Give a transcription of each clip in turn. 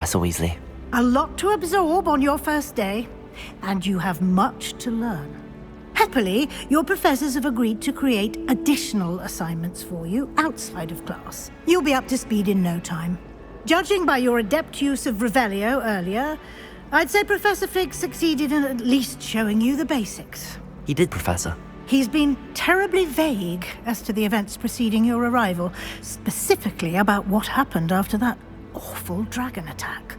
Professor Weasley. A lot to absorb on your first day, and you have much to learn. Happily, your professors have agreed to create additional assignments for you outside of class. You'll be up to speed in no time. Judging by your adept use of Revelio earlier, I'd say Professor Fig succeeded in at least showing you the basics. He did, Professor. He's been terribly vague as to the events preceding your arrival, specifically about what happened after that awful dragon attack.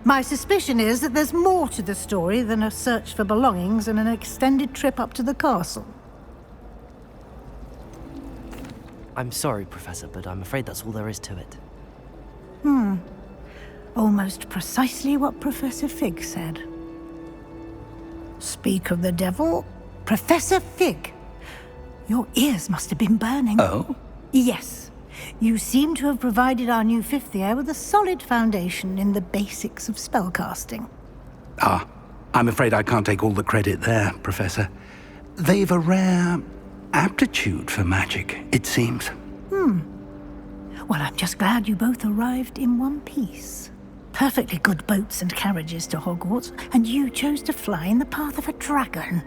My suspicion is that there's more to the story than a search for belongings and an extended trip up to the castle. I'm sorry, Professor, but I'm afraid that's all there is to it. Almost precisely what Professor Fig said. Speak of the devil, Professor Fig. Your ears must have been burning. Oh? Yes. You seem to have provided our new fifth year with a solid foundation in the basics of spellcasting. I'm afraid I can't take all the credit there, Professor. They've a rare aptitude for magic, it seems. Well, I'm just glad you both arrived in one piece. Perfectly good boats and carriages to Hogwarts, and you chose to fly in the path of a dragon.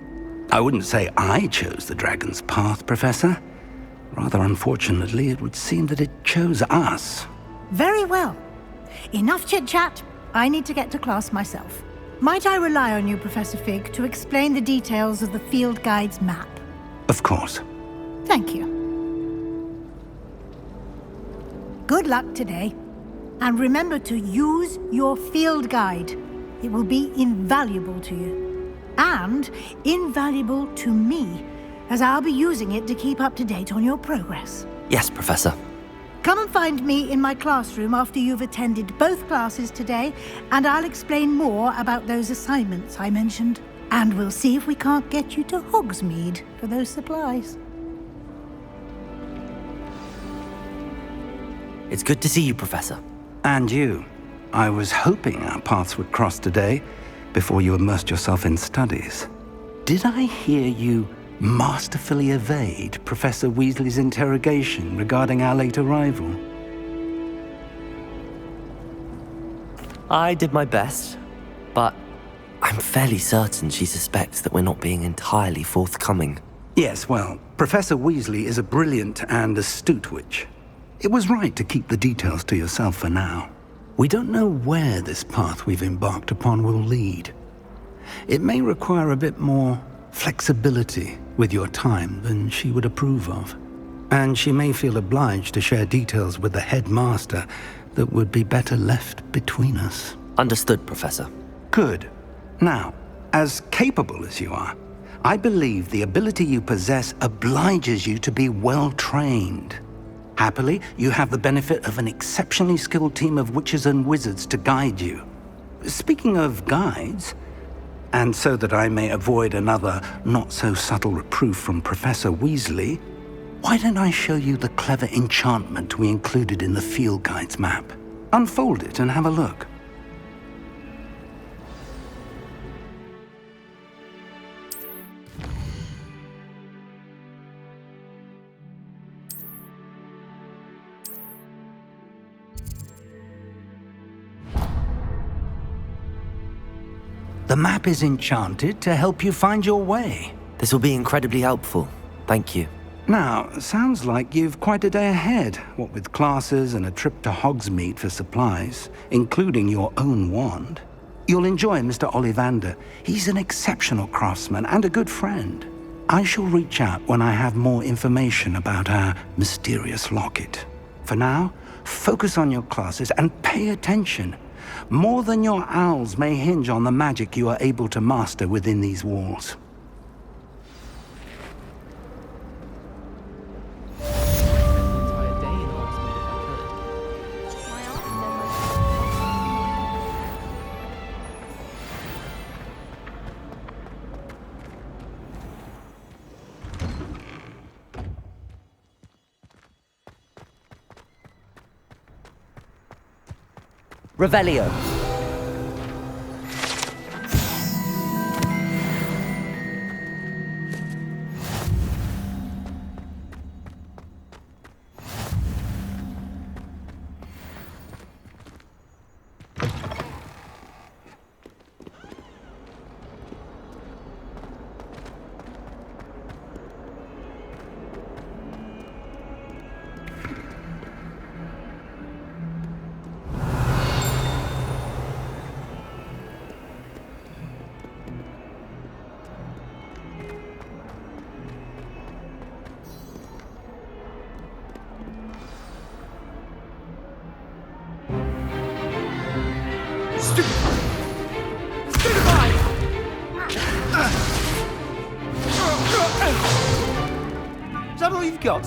I wouldn't say I chose the dragon's path, Professor. Rather unfortunately, it would seem that it chose us. Very well. Enough chit-chat. I need to get to class myself. Might I rely on you, Professor Fig, to explain the details of the field guide's map? Of course. Thank you. Good luck today. And remember to use your field guide. It will be invaluable to you. And invaluable to me, as I'll be using it to keep up to date on your progress. Yes, Professor. Come and find me in my classroom after you've attended both classes today, and I'll explain more about those assignments I mentioned. And we'll see if we can't get you to Hogsmeade for those supplies. It's good to see you, Professor. And you. I was hoping our paths would cross today, before you immersed yourself in studies. Did I hear you masterfully evade Professor Weasley's interrogation regarding our late arrival? I did my best, but I'm fairly certain she suspects that we're not being entirely forthcoming. Yes, well, Professor Weasley is a brilliant and astute witch. It was right to keep the details to yourself for now. We don't know where this path we've embarked upon will lead. It may require a bit more flexibility with your time than she would approve of. And she may feel obliged to share details with the headmaster that would be better left between us. Understood, Professor. Good. Now, as capable as you are, I believe the ability you possess obliges you to be well trained. Happily, you have the benefit of an exceptionally skilled team of witches and wizards to guide you. Speaking of guides, and so that I may avoid another not-so-subtle reproof from Professor Weasley, why don't I show you the clever enchantment we included in the field guide's map? Unfold it and have a look. The map is enchanted to help you find your way. This will be incredibly helpful. Thank you. Now, sounds like you've quite a day ahead, what with classes and a trip to Hogsmeade for supplies, including your own wand. You'll enjoy Mr. Ollivander. He's an exceptional craftsman and a good friend. I shall reach out when I have more information about our mysterious locket. For now, focus on your classes and pay attention. More than your owls may hinge on the magic you are able to master within these walls. Revelio. Is that all you've got?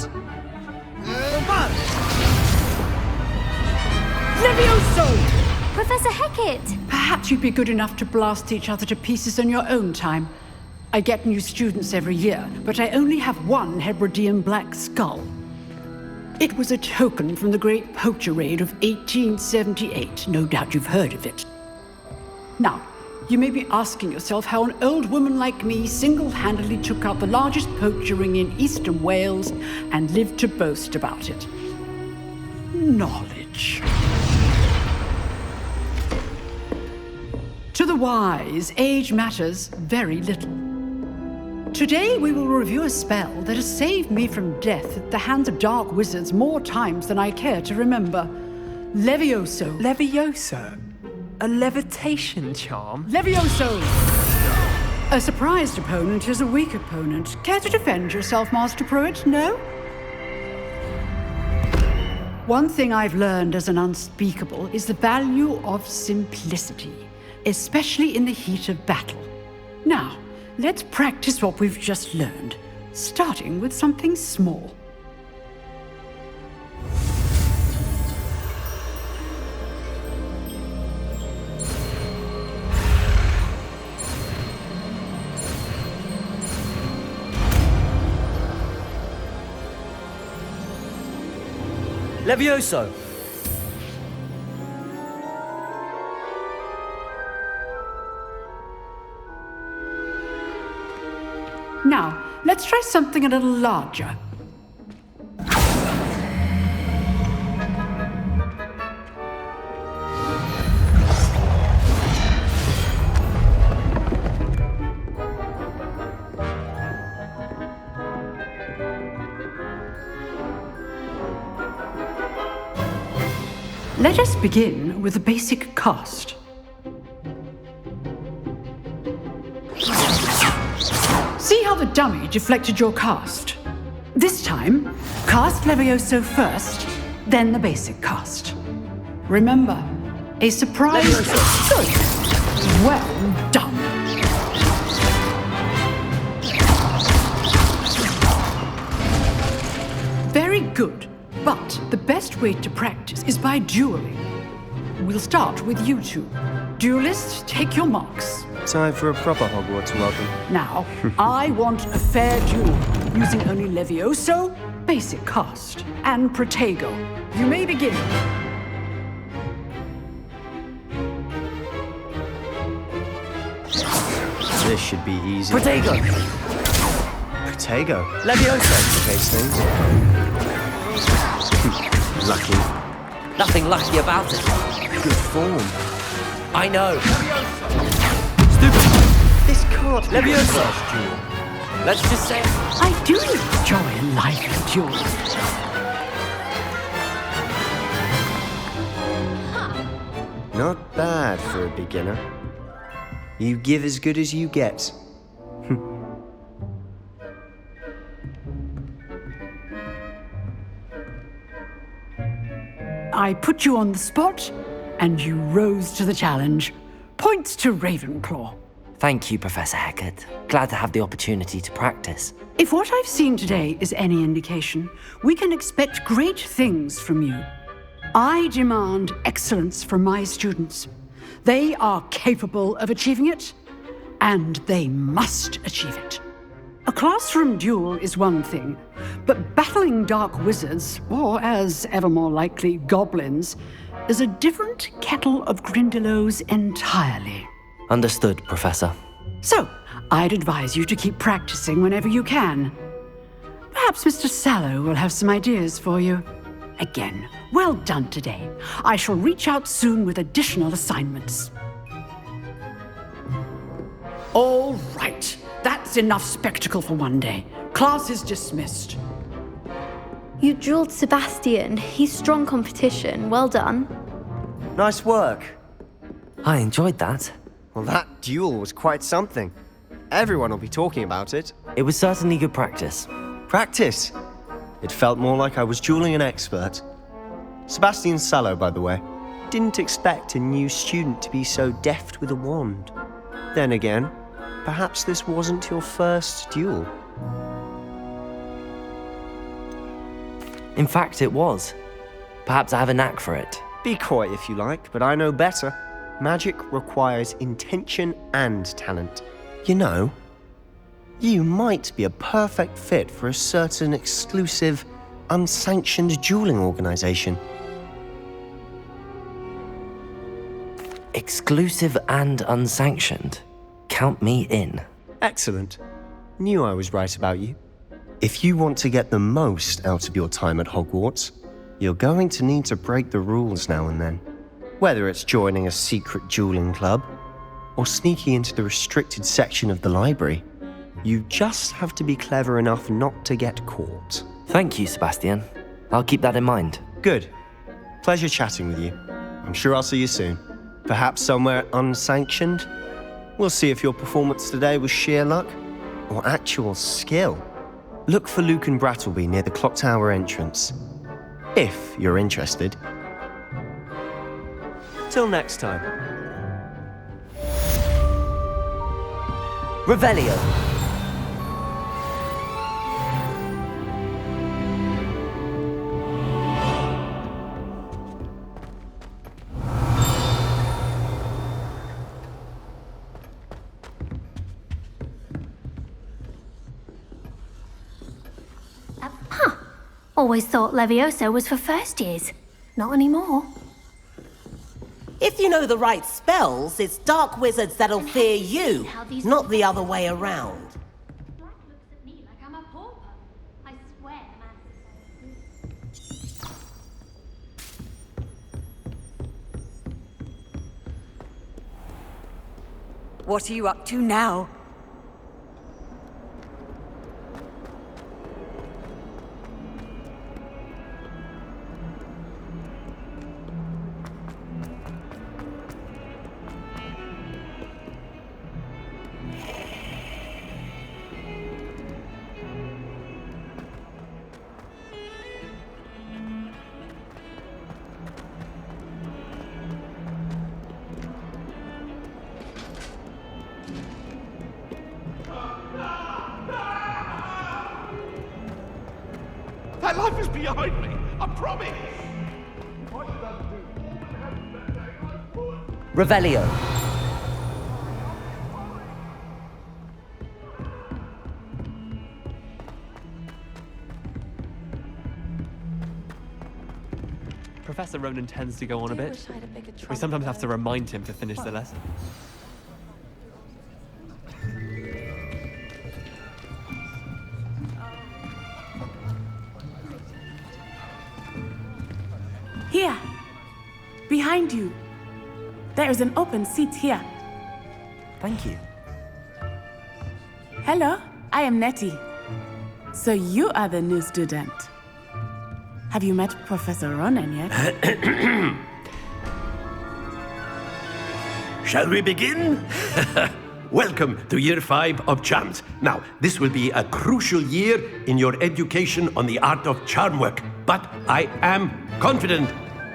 Levioso! Professor Hecat! Perhaps you'd be good enough to blast each other to pieces on your own time. I get new students every year, but I only have one Hebridean black skull. It was a token from the Great Poacher Raid of 1878. No doubt you've heard of it. Now, you may be asking yourself how an old woman like me single-handedly took out the largest poacher ring in eastern Wales and lived to boast about it. Knowledge. To the wise, age matters very little. Today we will review a spell that has saved me from death at the hands of dark wizards more times than I care to remember. Levioso. Levioso? A levitation charm? Levioso! A surprised opponent is a weak opponent. Care to defend yourself, Master Pruitt? No? One thing I've learned as an unspeakable is the value of simplicity, especially in the heat of battle. Now, let's practice what we've just learned, starting with something small. Levioso! Now, let's try something a little larger. Let us begin with the basic cast. See how the dummy deflected your cast? This time, cast Levioso first, then the basic cast. Remember, a surprise... Good. Well done. Very good. But the best way to practice is by dueling. We'll start with you two. Duelists, take your marks. Time for a proper Hogwarts welcome. Now, I want a fair duel, using only Levioso, basic cast, and Protego. You may begin. This should be easy. Protego! Protego? Levioso! Case things. Lucky. Nothing lucky about it. Good form. I know. This can't be Levioso. the first duel. Let's just say... I do enjoy a lively duel. Not bad for a beginner. You give as good as you get. I put you on the spot, and you rose to the challenge. Points to Ravenclaw. Thank you, Professor Hecat. Glad to have the opportunity to practice. If what I've seen today is any indication, we can expect great things from you. I demand excellence from my students. They are capable of achieving it, and they must achieve it. A classroom duel is one thing, but battling dark wizards, or as ever more likely, goblins, is a different kettle of Grindylows entirely. Understood, Professor. So, I'd advise you to keep practicing whenever you can. Perhaps Mr. Sallow will have some ideas for you. Again, well done today. I shall reach out soon with additional assignments. All right. That's enough spectacle for one day. Class is dismissed. You drilled Sebastian. He's strong competition. Well done. Nice work. I enjoyed that. Well, that duel was quite something. Everyone will be talking about it. It was certainly good practice. Practice. It felt more like I was dueling an expert. Sebastian Sallow, by the way. didn't expect a new student to be so deft with a wand. Then again, perhaps this wasn't your first duel. In fact, it was. Perhaps I have a knack for it. Be coy if you like, but I know better. Magic requires intention and talent. You know, you might be a perfect fit for a certain exclusive, unsanctioned dueling organization. Exclusive and unsanctioned. Count me in. Excellent. Knew I was right about you. If you want to get the most out of your time at Hogwarts, you're going to need to break the rules now and then. Whether it's joining a secret dueling club, or sneaking into the restricted section of the library, you just have to be clever enough not to get caught. Thank you, Sebastian. I'll keep that in mind. Good. Pleasure chatting with you. I'm sure I'll see you soon. Perhaps somewhere unsanctioned? We'll see if your performance today was sheer luck or actual skill. Look for Luke and Brattleby near the clock tower entrance, if you're interested. Till next time. Revelio. Always thought Levioso was for first years. Not anymore. If you know the right spells, it's dark wizards that'll fear you, not the other way around. Black looks at me like I'm a pauper. I swear, man. What are you up to now? That life is behind me, I promise! Revelio. Professor Ronan tends to go on a bit. We sometimes have to remind him to finish the lesson. Here, behind you. There is an open seat here. Thank you. Hello, I am Nettie. So you are the new student. Have you met Professor Ronan yet? Shall we begin? Welcome to Year 5 of Charms. Now, this will be a crucial year in your education on the art of charm work, but I am confident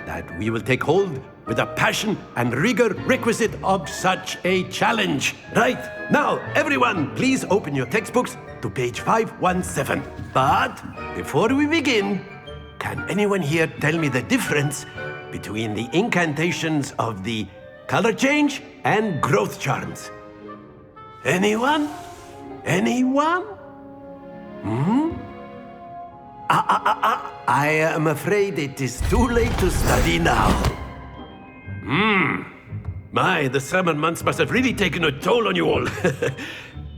that we will take hold with the passion and rigor requisite of such a challenge. Right, now, everyone, please open your textbooks to page 517. But before we begin, can anyone here tell me the difference between the incantations of the color change and growth charms? Anyone? Anyone? I am afraid it is too late to study now. My, the summer months must have really taken a toll on you all.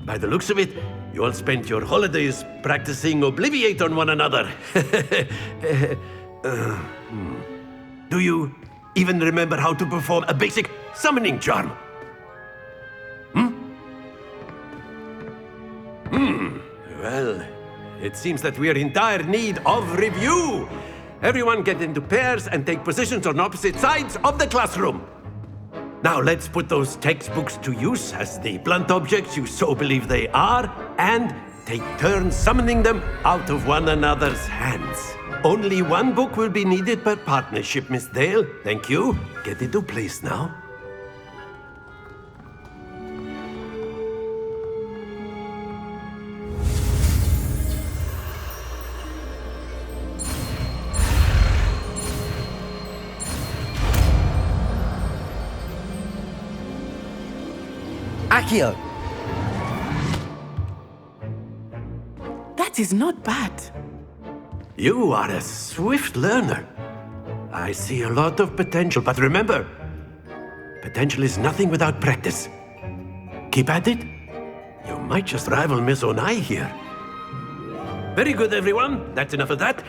By the looks of it, you all spent your holidays practicing Obliviate on one another. Do you even remember how to perform a basic summoning charm? Well, it seems that we are in dire need of review. Everyone get into pairs and take positions on opposite sides of the classroom. Now let's put those textbooks to use as the blunt objects you so believe they are, and take turns summoning them out of one another's hands. Only one book will be needed per partnership, Miss Dale. Thank you. Get into place now. Accio! That is not bad. You are a swift learner. I see a lot of potential, but remember, potential is nothing without practice. Keep at it. You might just rival Miss Onai here. Very good, everyone. That's enough of that.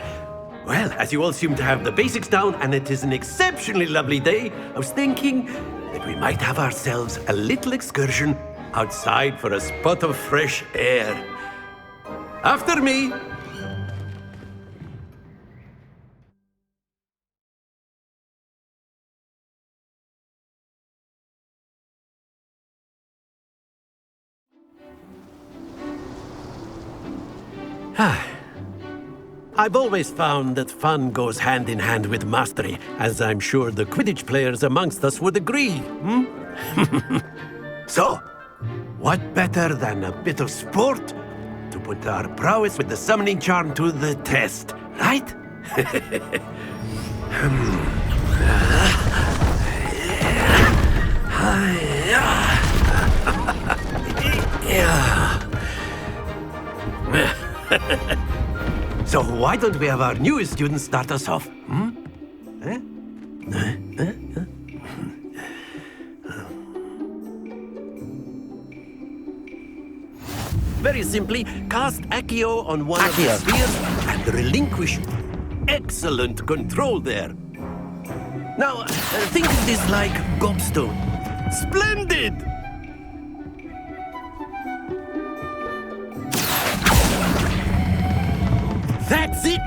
Well, as you all seem to have the basics down, and it is an exceptionally lovely day, I was thinking that we might have ourselves a little excursion outside for a spot of fresh air. After me! I've always found that fun goes hand in hand with mastery, as I'm sure the Quidditch players amongst us would agree. So, what better than a bit of sport to put our prowess with the summoning charm to the test, right? So why don't we have our newest student start us off? Very simply, cast Accio on one of the spheres and relinquish. Excellent control there. Now, think of this like gobstone. Splendid! That's it!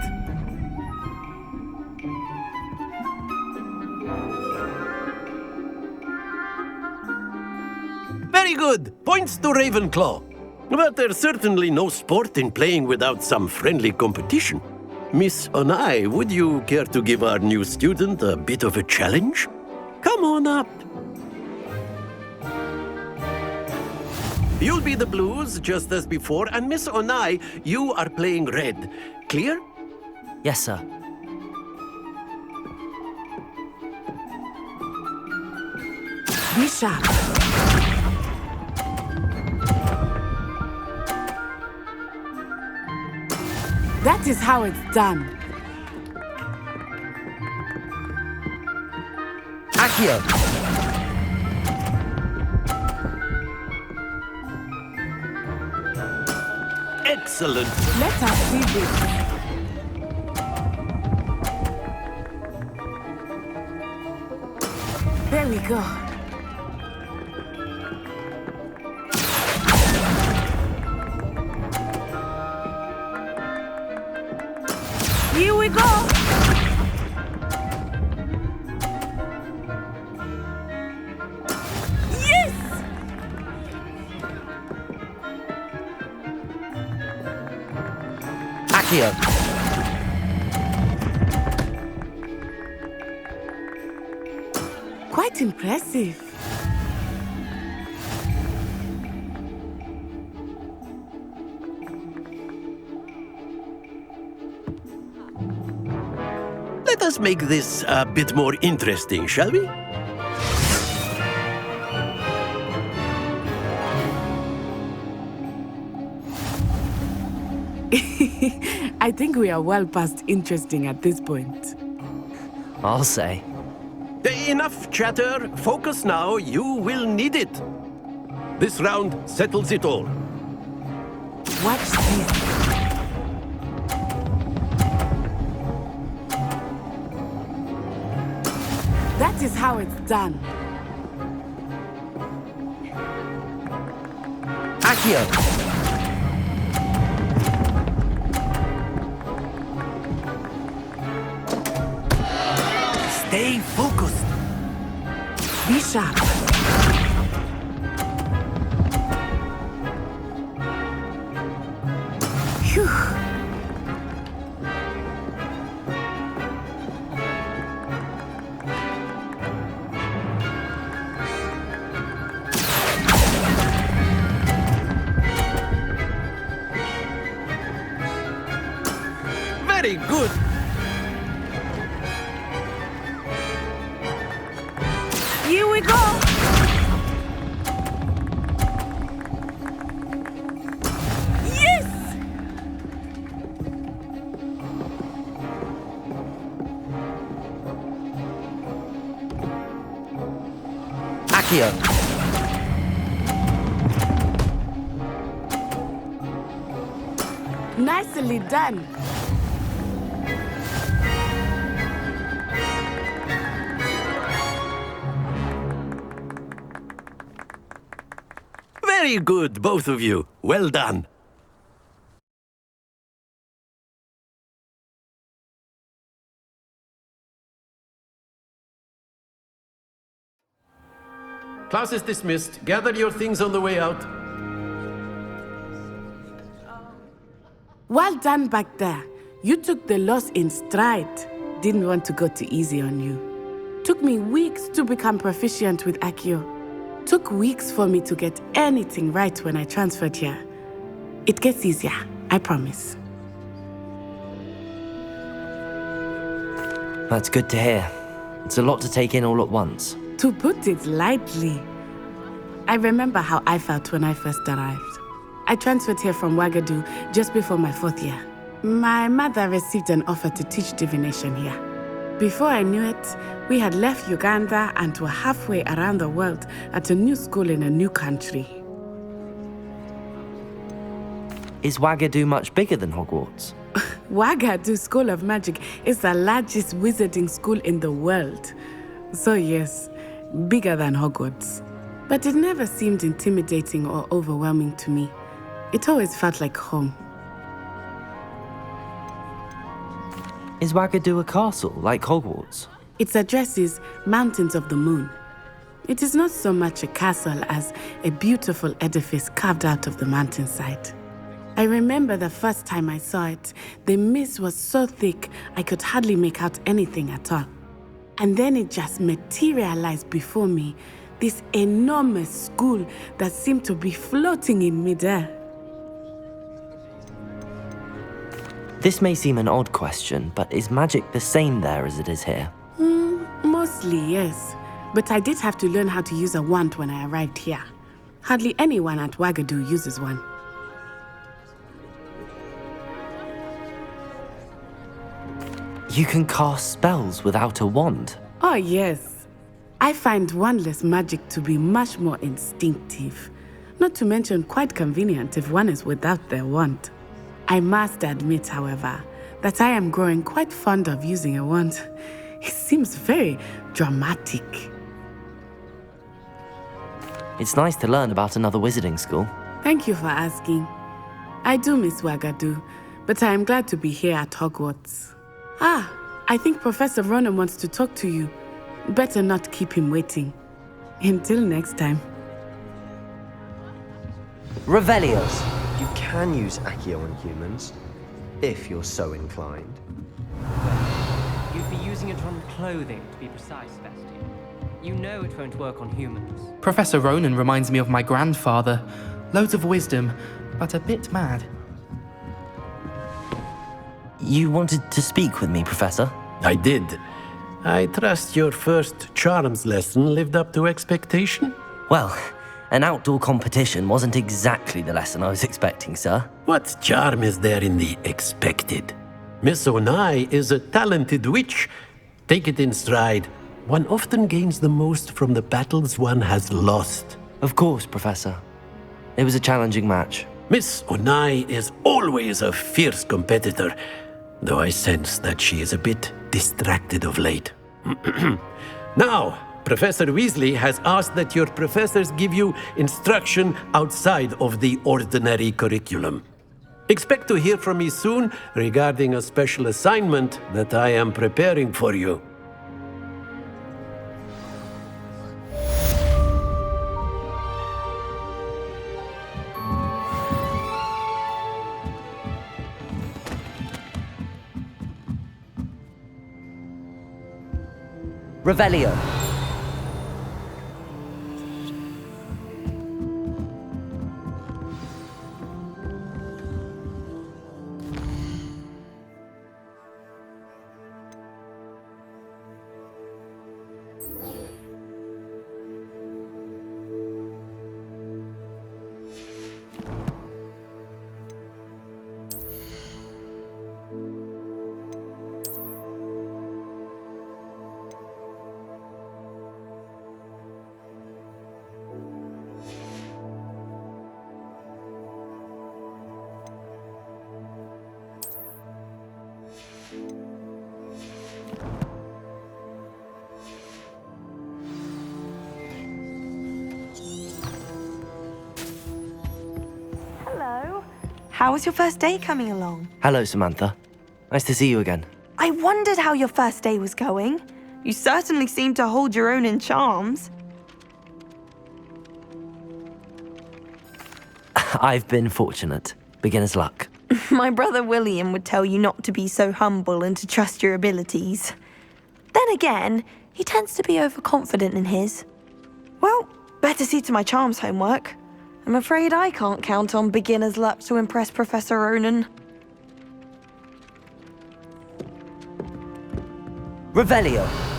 Very good! Points to Ravenclaw. But there's certainly no sport in playing without some friendly competition. Miss Onai, would you care to give our new student a bit of a challenge? Come on up. You'll be the blues, just as before, and Miss Onai, you are playing red. Clear? Yes, sir. Be sharp. That is how it's done. Accio! Excellent. Let us see this. There we go. Here we go. Yes! Accio! Quite impressive. Let us make this a bit more interesting, shall we? I think we are well past interesting at this point. I'll say. Enough chatter. Focus now. You will need it. This round settles it all. Watch this. That is how it's done. Accio! Stay focused. Be sharp. Phew. Very good. Here we go! Yes! Accio. Nicely done. Very good, both of you. Well done. Class is dismissed. Gather your things on the way out. Well done back there. You took the loss in stride. Didn't want to go too easy on you. Took me weeks to become proficient with Accio. Took weeks for me to get anything right when I transferred here. It gets easier, I promise. That's good to hear. It's a lot to take in all at once. To put it lightly, I remember how I felt when I first arrived. I transferred here from Ouagadougou just before my 4th year. My mother received an offer to teach divination here. Before I knew it, we had left Uganda and were halfway around the world at a new school in a new country. Is Ouagadougou much bigger than Hogwarts? Ouagadougou School of Magic is the largest wizarding school in the world. So yes, bigger than Hogwarts. But it never seemed intimidating or overwhelming to me. It always felt like home. Is Ouagadougou a castle, like Hogwarts? Its address is Mountains of the Moon. It is not so much a castle as a beautiful edifice carved out of the mountainside. I remember the first time I saw it, the mist was so thick I could hardly make out anything at all. And then it just materialized before me, this enormous school that seemed to be floating in midair. This may seem an odd question, but is magic the same there as it is here? Mostly, yes. But I did have to learn how to use a wand when I arrived here. Hardly anyone at Ouagadougou uses one. You can cast spells without a wand? Oh, yes. I find wandless magic to be much more instinctive. Not to mention quite convenient if one is without their wand. I must admit, however, that I am growing quite fond of using a wand. It seems very dramatic. It's nice to learn about another wizarding school. Thank you for asking. I do miss Ouagadougou, but I am glad to be here at Hogwarts. I think Professor Ronan wants to talk to you. Better not keep him waiting. Until next time. Revelios. You can use Accio on humans, if you're so inclined. You'd be using it on clothing, to be precise, Sebastian. You know it won't work on humans. Professor Ronan reminds me of my grandfather. Loads of wisdom, but a bit mad. You wanted to speak with me, Professor? I did. I trust your first charms lesson lived up to expectation? Well, an outdoor competition wasn't exactly the lesson I was expecting, sir. What charm is there in the expected? Miss Onai is a talented witch. Take it in stride. One often gains the most from the battles one has lost. Of course, Professor. It was a challenging match. Miss Onai is always a fierce competitor, though I sense that she is a bit distracted of late. Now, Professor Weasley has asked that your professors give you instruction outside of the ordinary curriculum. Expect to hear from me soon regarding a special assignment that I am preparing for you. Revelio. How was your first day coming along? Hello, Samantha. Nice to see you again. I wondered how your first day was going. You certainly seem to hold your own in charms. I've been fortunate. Beginner's luck. My brother William would tell you not to be so humble and to trust your abilities. Then again, he tends to be overconfident in his. Well, better see to my charms homework. I'm afraid I can't count on beginner's luck to impress Professor Ronan. Revelio.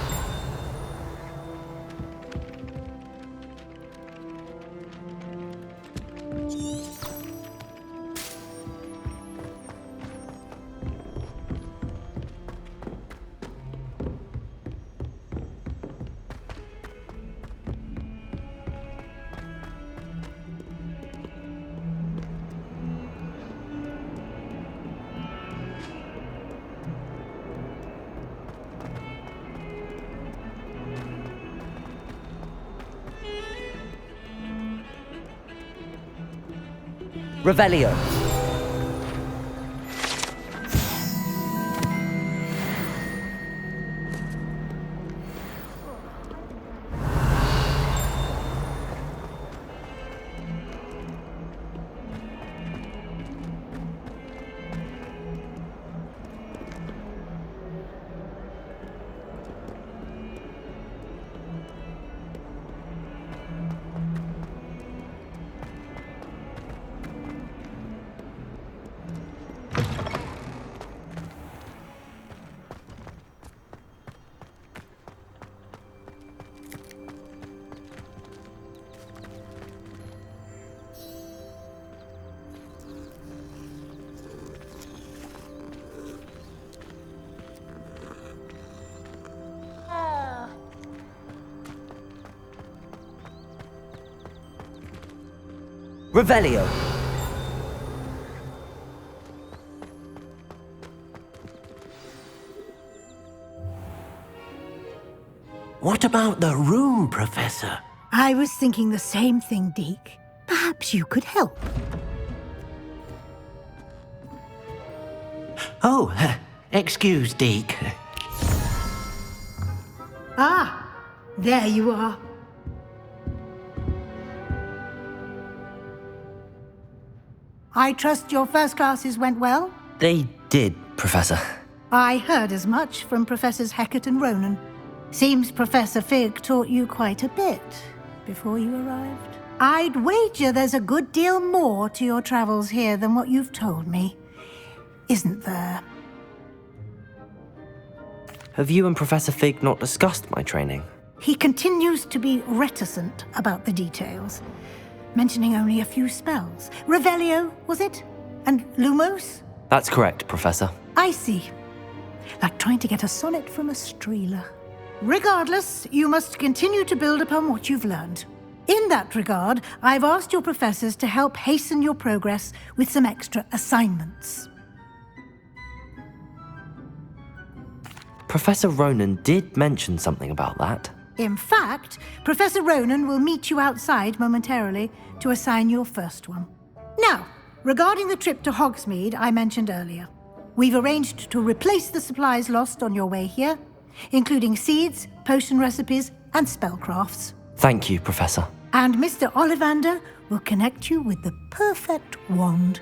Revelio. Revelio. What about the room, Professor? I was thinking the same thing, Deke. Perhaps you could help. Oh, excuse, Deke. Ah, there you are. I trust your first classes went well? They did, Professor. I heard as much from Professors Hecat and Ronan. Seems Professor Fig taught you quite a bit before you arrived. I'd wager there's a good deal more to your travels here than what you've told me. Isn't there? Have you and Professor Fig not discussed my training? He continues to be reticent about the details, mentioning only a few spells. Revelio, was it? And Lumos? That's correct, Professor. I see. Like trying to get a sonnet from a streeler. Regardless, you must continue to build upon what you've learned. In that regard, I've asked your professors to help hasten your progress with some extra assignments. Professor Ronan did mention something about that. In fact, Professor Ronan will meet you outside momentarily to assign your first one. Now, regarding the trip to Hogsmeade I mentioned earlier, we've arranged to replace the supplies lost on your way here, including seeds, potion recipes, and spellcrafts. Thank you, Professor. And Mr. Ollivander will connect you with the perfect wand.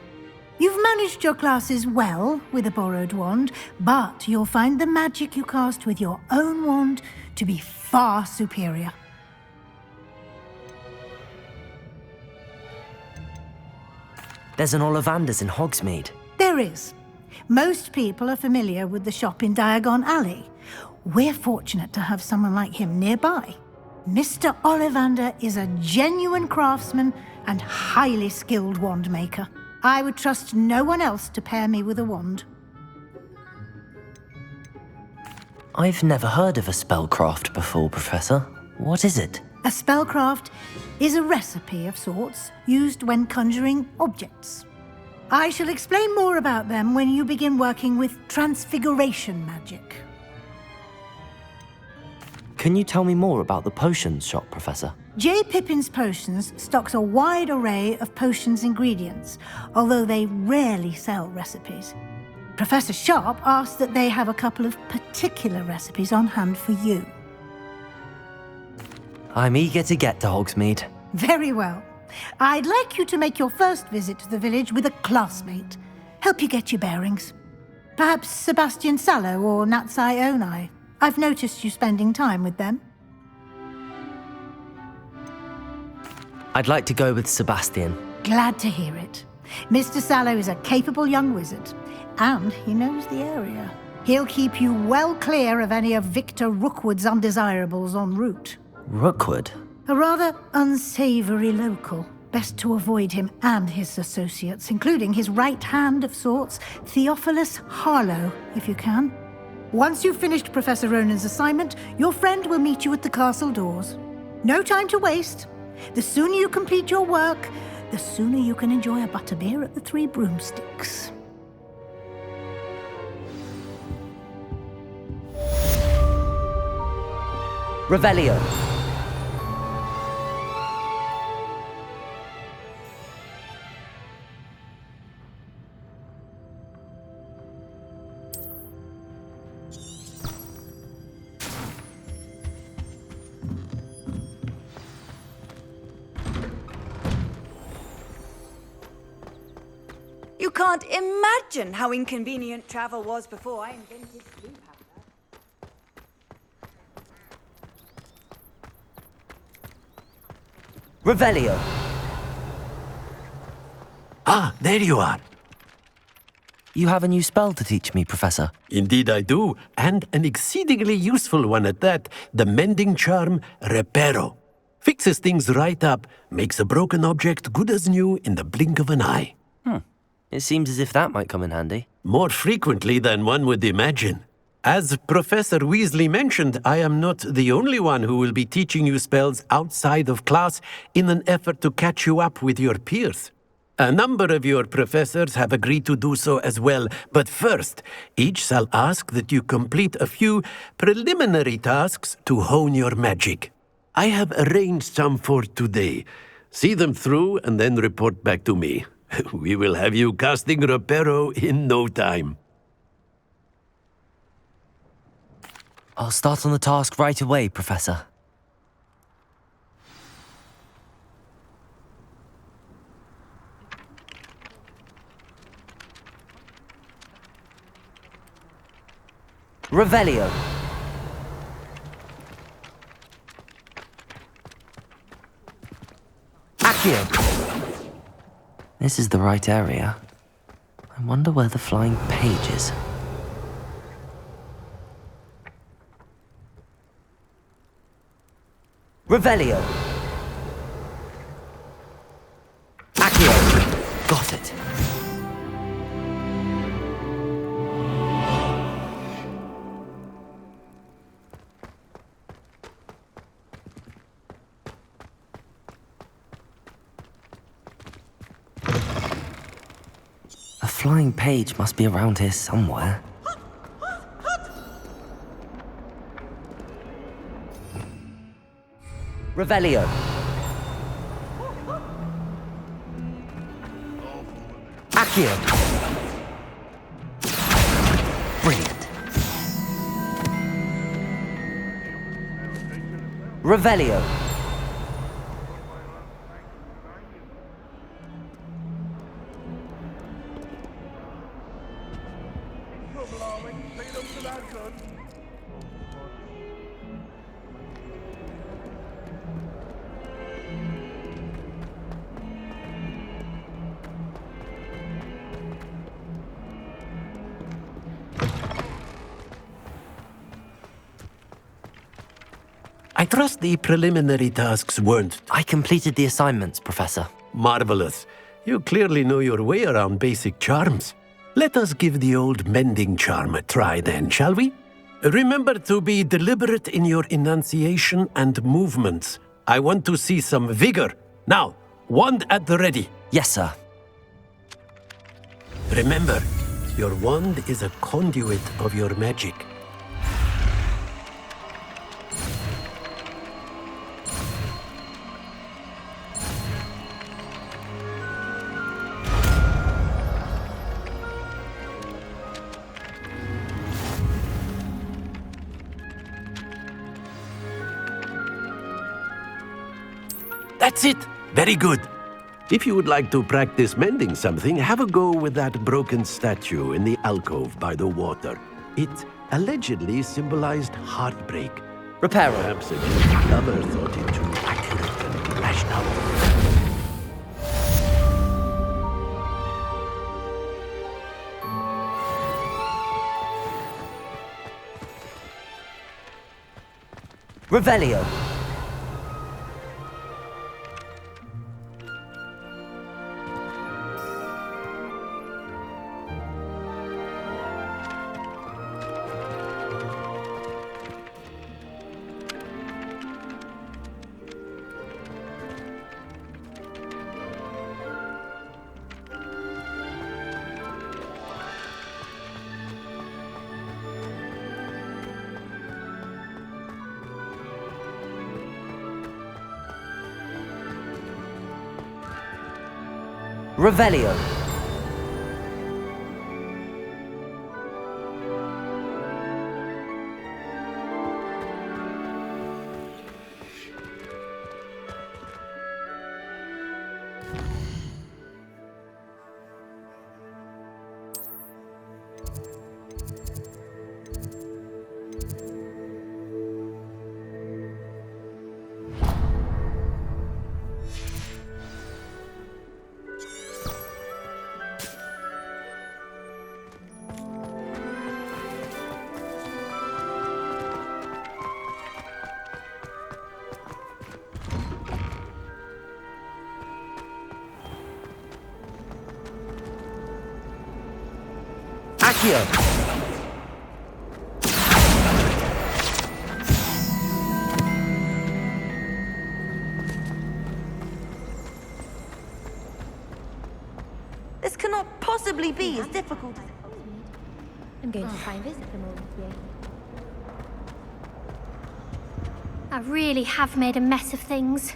You've managed your classes well with a borrowed wand, but you'll find the magic you cast with your own wand to be far superior. There's an Ollivander's in Hogsmeade. There is. Most people are familiar with the shop in Diagon Alley. We're fortunate to have someone like him nearby. Mr. Ollivander is a genuine craftsman and highly skilled wand maker. I would trust no one else to pair me with a wand. I've never heard of a spellcraft before, Professor. What is it? A spellcraft is a recipe of sorts used when conjuring objects. I shall explain more about them when you begin working with transfiguration magic. Can you tell me more about the potions shop, Professor? J. Pippin's Potions stocks a wide array of potions ingredients, although they rarely sell recipes. Professor Sharp asked that they have a couple of particular recipes on hand for you. I'm eager to get to Hogsmeade. Very well. I'd like you to make your first visit to the village with a classmate. Help you get your bearings. Perhaps Sebastian Sallow or Natsai Onai. I've noticed you spending time with them. I'd like to go with Sebastian. Glad to hear it. Mr. Sallow is a capable young wizard, and he knows the area. He'll keep you well clear of any of Victor Rookwood's undesirables en route. Rookwood? A rather unsavory local. Best to avoid him and his associates, including his right hand of sorts, Theophilus Harlow, if you can. Once you've finished Professor Ronan's assignment, your friend will meet you at the castle doors. No time to waste. The sooner you complete your work, the sooner you can enjoy a butterbeer at the Three Broomsticks. Revelio. You can't imagine how inconvenient travel was before I invented sleep apnea. Revelio. Ah, there you are. You have a new spell to teach me, Professor. Indeed I do, and an exceedingly useful one at that, the mending charm Reparo. Fixes things right up, makes a broken object good as new in the blink of an eye. It seems as if that might come in handy. More frequently than one would imagine. As Professor Weasley mentioned, I am not the only one who will be teaching you spells outside of class in an effort to catch you up with your peers. A number of your professors have agreed to do so as well, but first, each shall ask that you complete a few preliminary tasks to hone your magic. I have arranged some for today. See them through and then report back to me. We will have you casting Reparo in no time. I'll start on the task right away, Professor. Revelio. Accio. This is the right area. I wonder where the flying page is. Revelio. Accio. Got it. A flying page must be around here somewhere. Revelio. Accio. Brilliant. Revelio. I trust the preliminary tasks weren't... I completed the assignments, Professor. Marvelous. You clearly know your way around basic charms. Let us give the old mending charm a try then, shall we? Remember to be deliberate in your enunciation and movements. I want to see some vigor. Now, wand at the ready. Yes, sir. Remember, your wand is a conduit of your magic. That's it. Very good. If you would like to practice mending something, have a go with that broken statue in the alcove by the water. It allegedly symbolized heartbreak. Repair. Perhaps a new lover thought it too accurate and lashed out. Revelio. Revelio. Accio. This cannot possibly be as difficult as... I'm going to try and visit them all with you. I really have made a mess of things.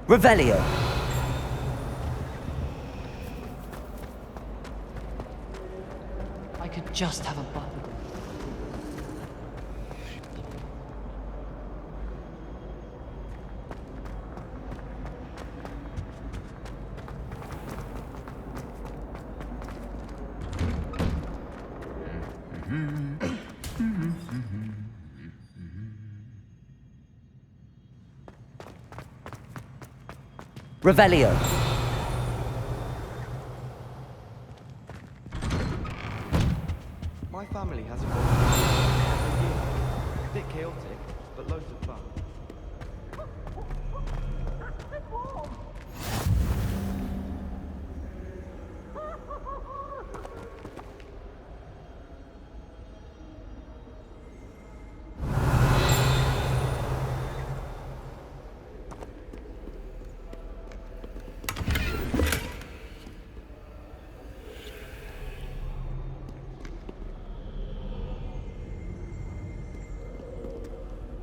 Revelio. I could just have a button. Revelio. My family has a every year. A bit chaotic, but loads of fun.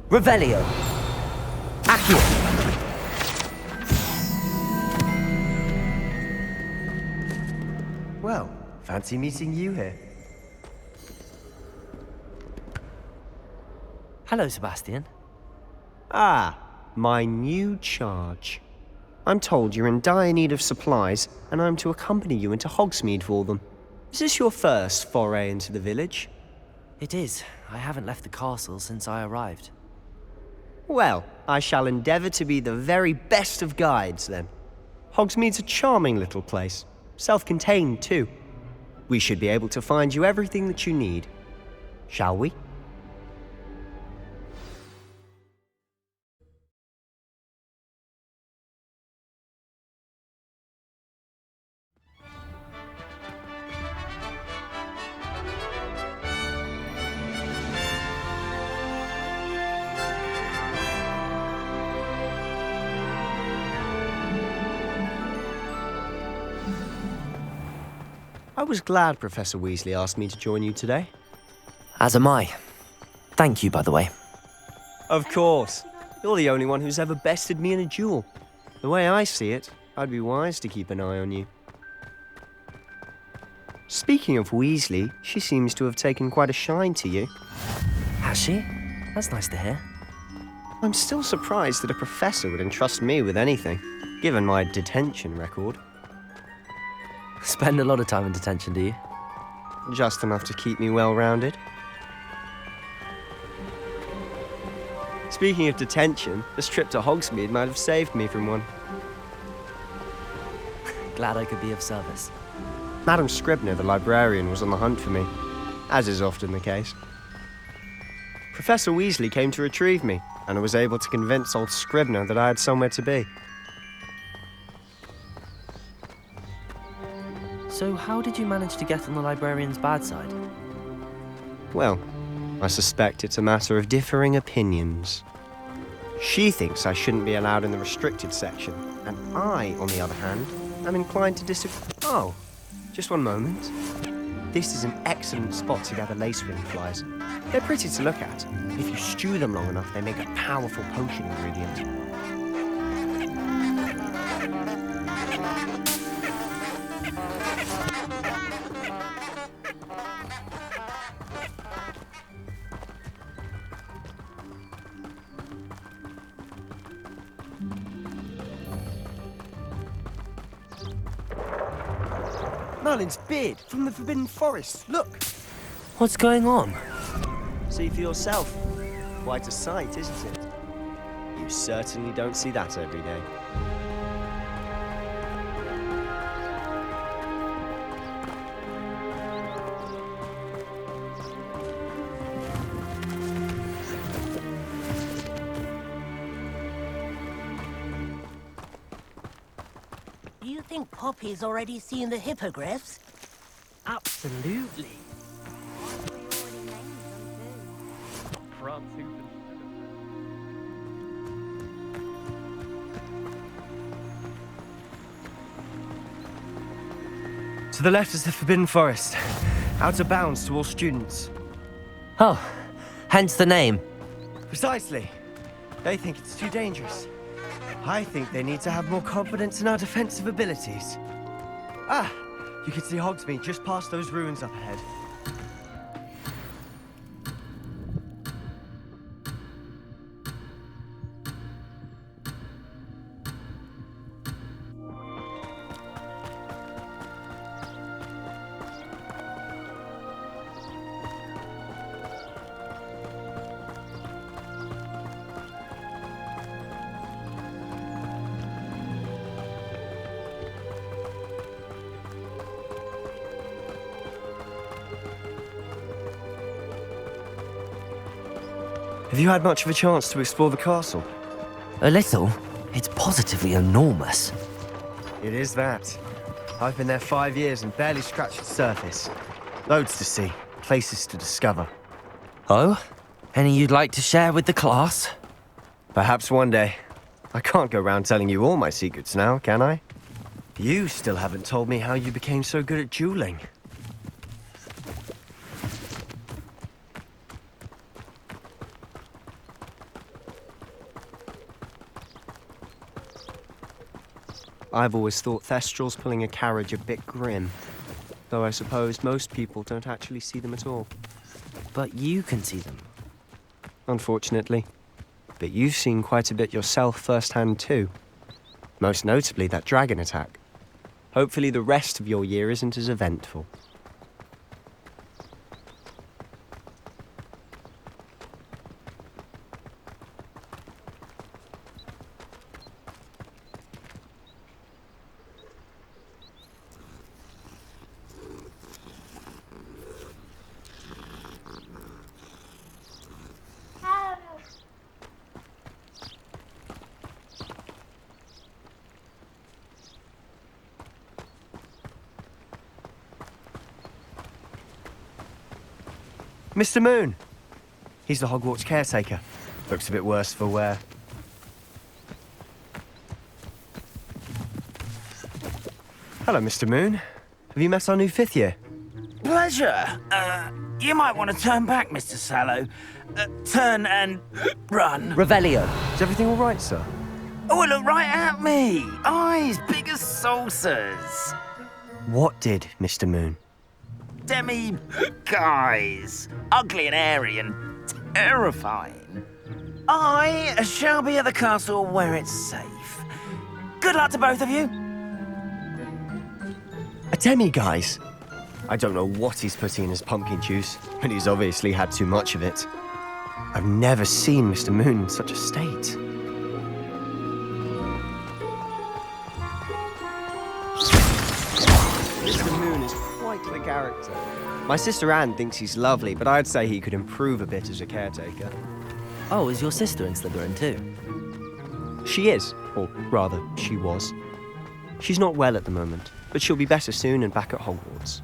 Revelio. Accio. Well, fancy meeting you here. Hello, Sebastian. Ah, my new charge. I'm told you're in dire need of supplies, and I'm to accompany you into Hogsmeade for them. Is this your first foray into the village? It is. I haven't left the castle since I arrived. Well, I shall endeavour to be the very best of guides, then. Hogsmeade's a charming little place. Self-contained, too. We should be able to find you everything that you need. Shall we? I was glad Professor Weasley asked me to join you today. As am I. Thank you, by the way. Of course. You're the only one who's ever bested me in a duel. The way I see it, I'd be wise to keep an eye on you. Speaking of Weasley, she seems to have taken quite a shine to you. Has she? That's nice to hear. I'm still surprised that a professor would entrust me with anything, given my detention record. Spend a lot of time in detention, do you? Just enough to keep me well-rounded. Speaking of detention, this trip to Hogsmeade might have saved me from one. Glad I could be of service. Madam Scribner, the librarian, was on the hunt for me, as is often the case. Professor Weasley came to retrieve me, and I was able to convince old Scribner that I had somewhere to be. So how did you manage to get on the librarian's bad side? Well, I suspect it's a matter of differing opinions. She thinks I shouldn't be allowed in the restricted section, and I, on the other hand, am inclined to disagree. Oh, just one moment. This is an excellent spot to gather lacewing flies. They're pretty to look at. If you stew them long enough, they make a powerful potion ingredient. Merlin's beard from the Forbidden Forest. Look! What's going on? See for yourself. Quite a sight, isn't it? You certainly don't see that every day. Do you think Poppy's already seen the hippogriffs? Absolutely. To the left is the Forbidden Forest. Out of bounds to all students. Oh, hence the name. Precisely. They think it's too dangerous. I think they need to have more confidence in our defensive abilities. Ah, you can see Hogsmeade just past those ruins up ahead. Have you had much of a chance to explore the castle? A little. It's positively enormous. It is that. I've been there 5 years and barely scratched the surface. Loads to see, places to discover. Oh? Any you'd like to share with the class? Perhaps one day. I can't go round telling you all my secrets now, can I? You still haven't told me how you became so good at dueling. I've always thought Thestrals pulling a carriage a bit grim, though I suppose most people don't actually see them at all. But you can see them. Unfortunately. But you've seen quite a bit yourself firsthand too. Most notably that dragon attack. Hopefully the rest of your year isn't as eventful. Mr. Moon! He's the Hogwarts caretaker. Looks a bit worse for wear. Hello, Mr. Moon. Have you met our new 5th year? Pleasure. You might want to turn back, Mr. Sallow. Turn and run. Revelio. Is everything all right, sir? Oh, look right at me. Eyes big as saucers. What did, Mr. Moon? Demi guys. Ugly and airy and terrifying. I shall be at the castle where it's safe. Good luck to both of you. A demi, guys. I don't know what he's putting in his pumpkin juice, but he's obviously had too much of it. I've never seen Mr. Moon in such a state. Mr. Moon is quite the character. My sister Anne thinks he's lovely, but I'd say he could improve a bit as a caretaker. Oh, is your sister in Slytherin too? She is, or rather, she was. She's not well at the moment, but she'll be better soon and back at Hogwarts.